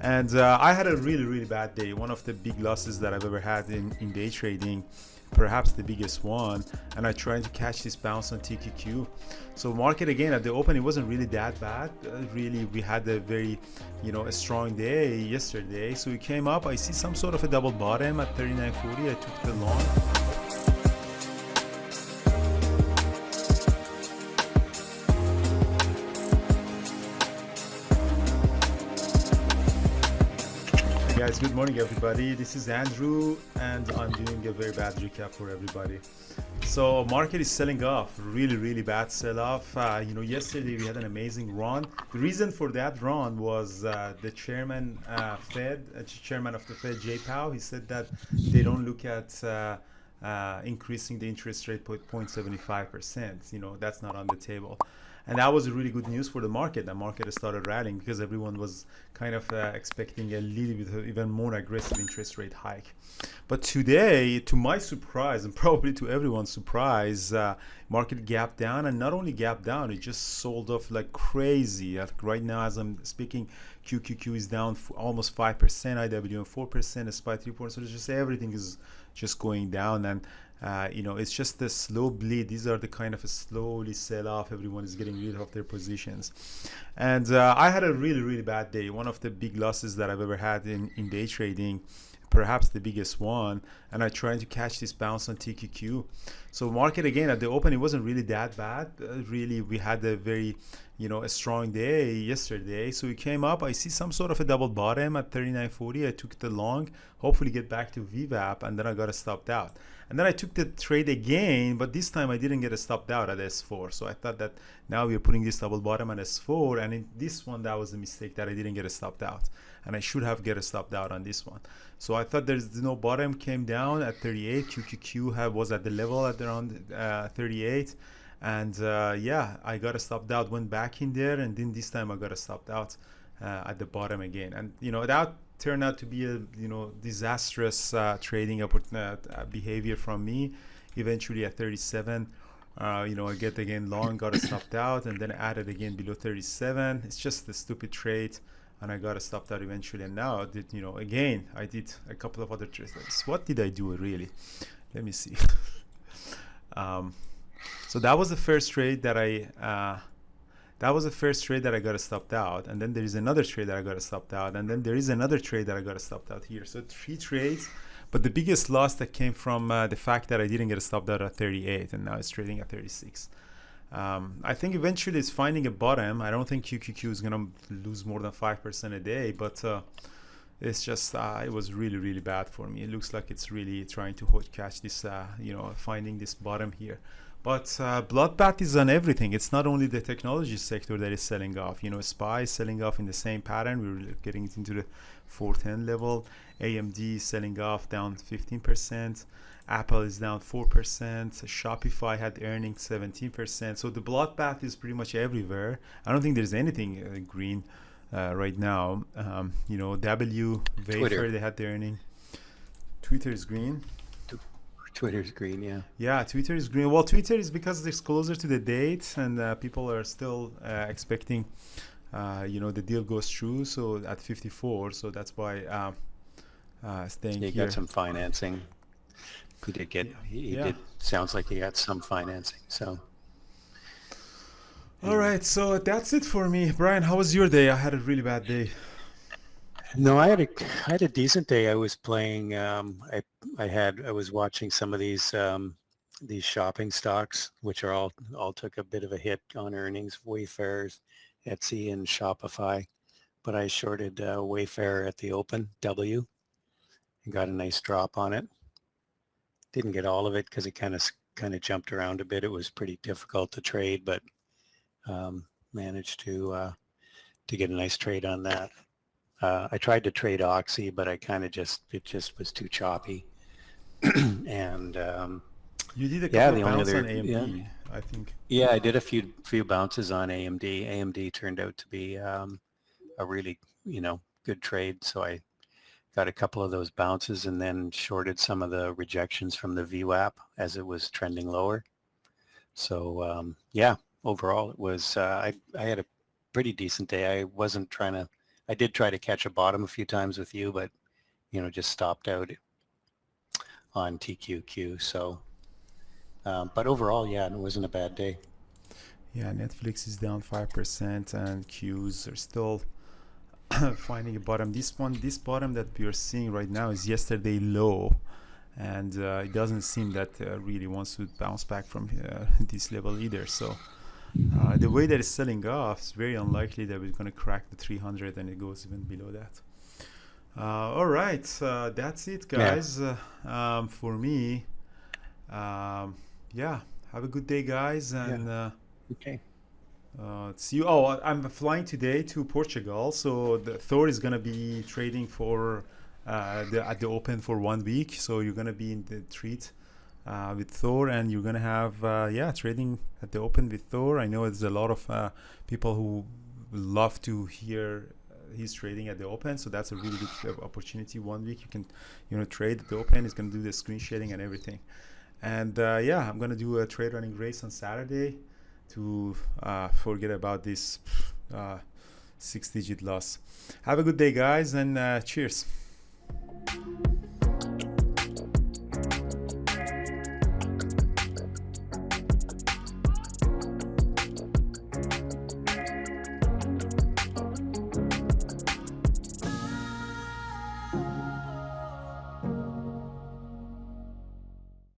And I had a really bad day. One of the big losses that I've ever had in day trading, perhaps the biggest one. And I tried to catch this bounce on TQQ. So market again at the open, it wasn't really that bad. Really, we had a very, a strong day yesterday. So we came up. I see some sort of a double bottom at 39.40. I took the long. Guys, good morning everybody. This is Andrew and I'm doing a very bad recap for everybody. So market is selling off, really bad sell-off. Yesterday we had an amazing run. The reason for that run was the chairman chairman of the Fed, Jay Powell. He said that they don't look at increasing the interest rate by 0.75%. That's not on the table. And that was really good news for the market. The market started rallying because everyone was kind of expecting a little bit of even more aggressive interest rate hike. But today, to my surprise, and probably to everyone's surprise, market gapped down, and not only gapped down, it just sold off like crazy. Like right now, as I'm speaking, QQQ is down almost 5%, IWM 4%, SPY 3%. So it's just everything is just going down, and it's just a slow bleed. These are the kind of a slowly sell off. Everyone is getting rid of their positions. And I had a really bad day. One of the big losses that I've ever had in day trading, perhaps the biggest one. And I tried to catch this bounce on TQQ. So market again at the open, it wasn't really that bad. Really, we had a very, a strong day yesterday. So we came up. I see some sort of a double bottom at 39.40. I took the long, hopefully get back to VWAP, and then I got stopped out. And then I took the trade again, but this time I didn't get a stopped out at S4. So I thought that now we're putting this double bottom at S4, and in this one, that was a mistake that I didn't get a stopped out. And I should have get a stopped out on this one. So I thought there's no bottom, came down at 38. QQQ was at the level at around 38. And I got a stopped out, went back in there, and then this time I got a stopped out at the bottom again. And, that turned out to be a disastrous trading behavior from me. Eventually at 37, I get again long, got stopped out, and then added again below 37. It's just a stupid trade, and I got stopped out eventually. And now again I did a couple of other trades. What did I do really? Let me see. So that was the first trade that I got stopped out, and then there is another trade that I got stopped out, and then there is another trade that I got stopped out here. So 3 trades, but the biggest loss that came from the fact that I didn't get stopped out at 38, and now it's trading at 36. I think eventually it's finding a bottom. I don't think QQQ is gonna lose more than 5% a day, but it's just it was really bad for me. It looks like it's really trying to catch this, finding this bottom here. But bloodbath is on everything. It's not only the technology sector that is selling off. SPY is selling off in the same pattern. We're getting into the 410 level. AMD is selling off down 15%. Apple is down 4%. Shopify had earnings 17%. So the bloodbath is pretty much everywhere. I don't think there's anything green right now. W, Wafer, they had the earning. Twitter is green. Twitter's green, yeah. Yeah, Twitter is green. Well, Twitter is because it's closer to the date, and people are still expecting, the deal goes through. So at 54, so that's why staying here. He got some financing. He did get. He did. Sounds like he got some financing. So. All right, so that's it for me, Brian. How was your day? I had a really bad day. No, I had a decent day. I was playing. I was watching some of these shopping stocks, which are all took a bit of a hit on earnings. Wayfair, Etsy, and Shopify. But I shorted Wayfair at the open W, and got a nice drop on it. Didn't get all of it because it kind of jumped around a bit. It was pretty difficult to trade, but managed to get a nice trade on that. I tried to trade Oxy, but it just was too choppy. And you did a couple of bounces on AMD, yeah. I think. Yeah, I did a few bounces on AMD. AMD turned out to be a really good trade, so I got a couple of those bounces and then shorted some of the rejections from the VWAP as it was trending lower. So overall it was I had a pretty decent day. I wasn't trying to I did try to catch a bottom a few times with you, but just stopped out on TQQ. So, but overall, yeah, it wasn't a bad day. Yeah, Netflix is down 5% and Qs are still finding a bottom. This bottom that we are seeing right now is yesterday low, and it doesn't seem that really wants to bounce back from this level either. So the way that it's selling off, it's very unlikely that we're going to crack the 300 and it goes even below that. All right, that's it, guys. For me, yeah, have a good day, guys, and Okay. see you. Oh, I'm flying today to Portugal, so the Thor is gonna be trading for at the Open for 1 week. So you're gonna be in the treat with Thor, and you're gonna have trading at the Open with Thor. I know there's a lot of people who love to hear he's trading at the Open, so that's a really good opportunity. 1 week you can trade at the Open. He's gonna do the screen sharing and everything. And I'm gonna do a trade running race on Saturday to forget about this 6-digit loss. Have a good day, guys, and cheers.